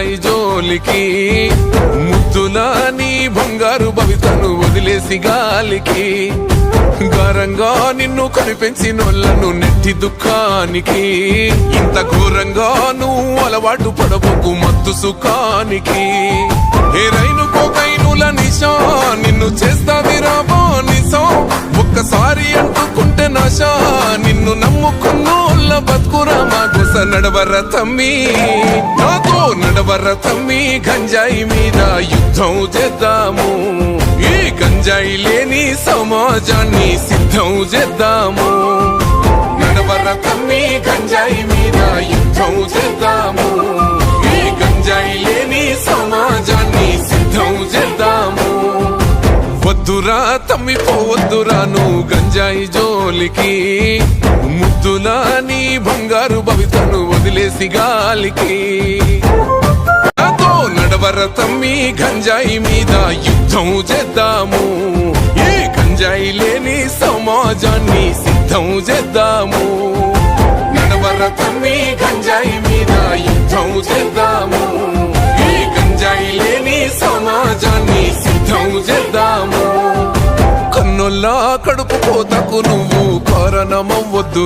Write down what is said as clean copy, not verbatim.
గంజాయి జోలికి ముద్దులా నీ బంగారు భవితను వదిలేసి గాలికి ఘోరంగా నిన్ను కనిపెంచినోళ్లను నెట్టి దుఃఖానికి ఇంత ఘోరంగా నువ్వు అలవాటు పడబోకు మత్తు సుఖానికి ఏ రైలు కోకైనుల నిశా నిన్ను చేస్తావిరా బానిసం ఒక్కసారి అంటుకుంటే నాశా నిన్ను నమ్ముకున్నోళ్ళ బతుకురా మా గుస నడవర తమ్మి నాతో నడవర తమ్మి గంజాయి మీద యుద్ధం చేద్దాము ఈ గంజాయి లేని సమాజాన్ని సిద్ధం చేద్దాము నడవర తమ్మి గంజాయి మీద యుద్ధం చేద్దాము ఈ గంజాయి లేని సమాజాన్ని సిద్ధం చేద్దాము వద్దురా తమ్మి పోవద్దురా నువ్వు గంజాయి జోలికి ముద్దులా నీ బంగారు భవితను వదిలేసి గాలికి నాతో నడవర తమ్మి గంజాయి మీద యుద్ధం చేద్దాము ఈ గంజాయి లేని సమాజాన్ని సిద్ధం చేద్దాము నడవర తమ్మి గంజాయి మీద యుద్ధం చేద్దాము ఈ గంజాయి లేని సమాజాన్ని సిద్ధం చేద్దాము కన్నుల్లా కడుపు కోతకు నువ్వు కారణమవ్వద్దు